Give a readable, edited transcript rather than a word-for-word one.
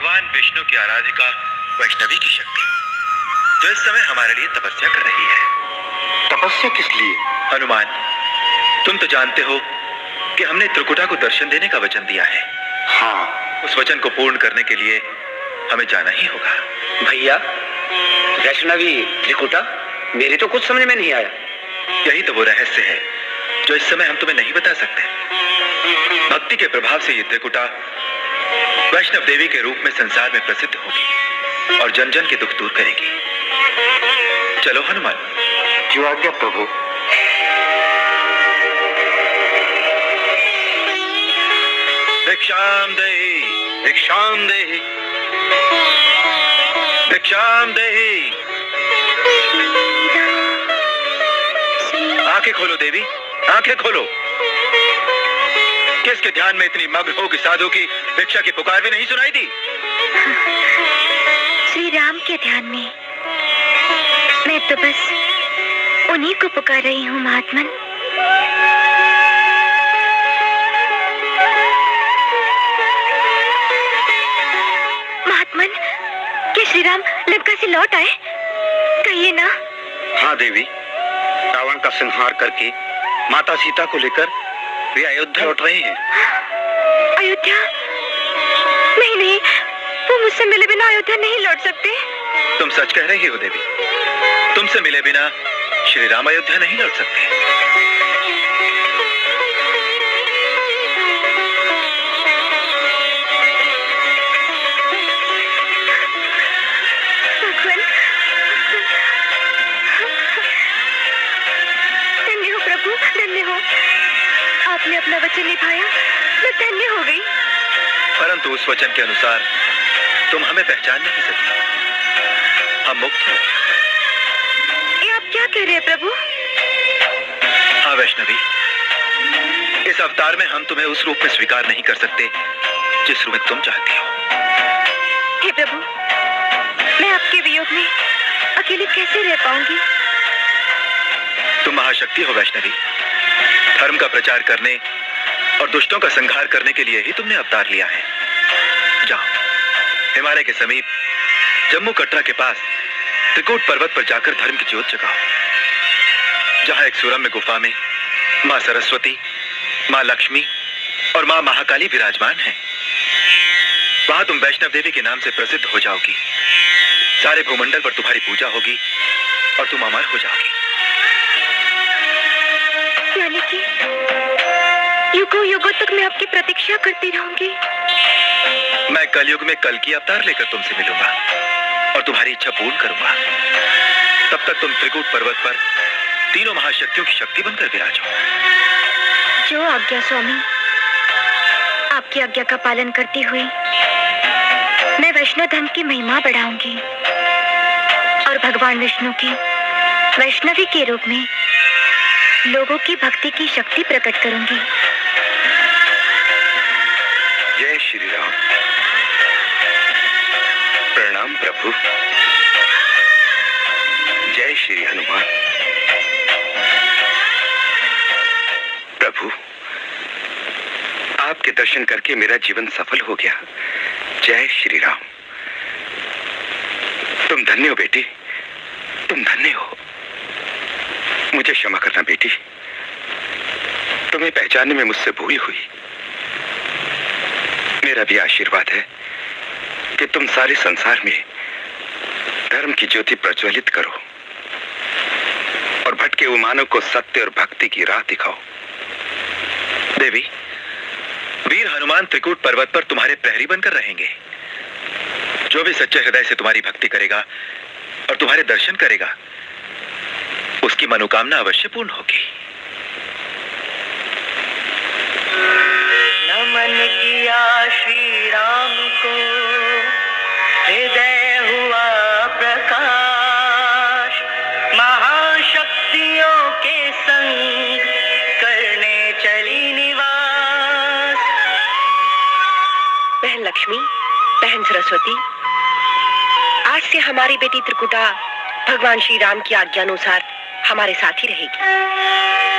भगवान विष्णु की आराधिका वैष्णवी की शक्ति, जो इस समय हमारे लिए तपस्या कर रही है। तपस्या किस लिए? हनुमान, तुम तो जानते हो कि हमने त्रिकुटा को दर्शन देने का वचन दिया है। हाँ। उस वचन को पूर्ण करने के लिए हमें जाना ही होगा। भैया, वैष्णवी त्रिकुटा, मेरे तो कुछ समझ में नहीं आया। यही तो वो रहस्य है जो इस समय हम तुम्हें नहीं बता सकते। भक्ति के प्रभाव से ये त्रिकुटा वैष्णव देवी के रूप में संसार में प्रसिद्ध होगी और जन जन के दुख दूर करेगी। चलो हनुमान। जो आज्ञा प्रभु। भिक्षाम देहि, भिक्षाम देहि, भिक्षाम देहि। आंखें खोलो देवी, आंखें खोलो। किसके ध्यान में इतनी मग्न हो कि साधु की भिक्षा की पुकार भी नहीं सुनाई दी? श्री राम के ध्यान में। मैं तो बस उन्हीं को पुकार रही हूँ महात्मन। महात्मन, क्या श्री राम लंका से लौट आए? कहिए ना। हाँ देवी, रावण का संहार करके माता सीता को लेकर वे अयोध्या लौट रहे हैं। अयोध्या? नहीं नहीं, वो मुझसे मिले बिना अयोध्या नहीं लौट सकते। तुम सच कह रही हो देवी, तुमसे मिले बिना श्री राम अयोध्या नहीं लौट सकते। भगवान, धन्य हो प्रभु, धन्य हो। आपने अपना वचन निभाया, मैं धन्य हो गई। परंतु उस वचन के अनुसार तुम हमें पहचान नहीं सकती। हम मुक्त हो। ये आप क्या कह रहे हैं प्रभु? हाँ वैष्णवी, इस अवतार में हम तुम्हें उस रूप में स्वीकार नहीं कर सकते जिस रूप में तुम चाहती हो। हे प्रभु, मैं आपके वियोग में अकेली कैसे रह पाऊंगी? तुम महाशक्ति हो वैष्णवी। धर्म का प्रचार करने और दुष्टों का संहार करने के लिए ही तुमने अवतार लिया है। जाओ, हिमालय के समीप जम्मू कटरा के पास त्रिकूट पर्वत पर जाकर धर्म की ज्योत जगाओ, जहां एक सुरम्य गुफा में मां सरस्वती, मां लक्ष्मी और मां महाकाली विराजमान हैं। वहां तुम वैष्णव देवी के नाम से प्रसिद्ध हो जाओगी। सारे भूमंडल पर तुम्हारी पूजा होगी और तुम अमर हो जाओगी। यानी कि युगों युगों तक मैं आपकी प्रतीक्षा करती रहूंगी। मैं कलयुग में कल की अवतार लेकर तुमसे मिलूंगा और तुम्हारी इच्छा पूर्ण करूंगा। तब तक तुम त्रिकूट पर्वत पर तीनों महाशक्तियों की शक्ति बनकर विराजो। जो आज्ञा स्वामी। आपकी आज्ञा का पालन करती हुई मैं वैष्णव धर्म की महिमा बढ़ाऊंगी और भगवान विष्णु की वैष्णवी के रूप में लोगों की भक्ति की शक्ति प्रकट करूंगी। जय श्री राम। प्रणाम प्रभु। जय श्री हनुमान। प्रभु, आपके दर्शन करके मेरा जीवन सफल हो गया। जय श्री राम। तुम धन्य हो बेटी, तुम धन्य हो। मुझे क्षमा करना बेटी, तुम्हें पहचानने में मुझसे भूल हुई। मेरा भी आशीर्वाद है कि तुम सारे संसार में धर्म की ज्योति प्रज्वलित करो और भटके हुए मानव को सत्य और भक्ति की राह दिखाओ। देवी, वीर हनुमान त्रिकूट पर्वत पर तुम्हारे प्रहरी बनकर रहेंगे। जो भी सच्चे हृदय से तुम्हारी भक्ति करेगा और तुम्हारे दर्शन करेगा, उसकी मनोकामना अवश्य पूर्ण होगी। नमन किया श्री राम को, हृदय हुआ प्रकाश, महाशक्तियों के संग करने चली निवास। बहन लक्ष्मी, बहन सरस्वती, आज से हमारी बेटी त्रिकुटा भगवान श्री राम की आज्ञा अनुसार हमारे साथ ही रहेगी।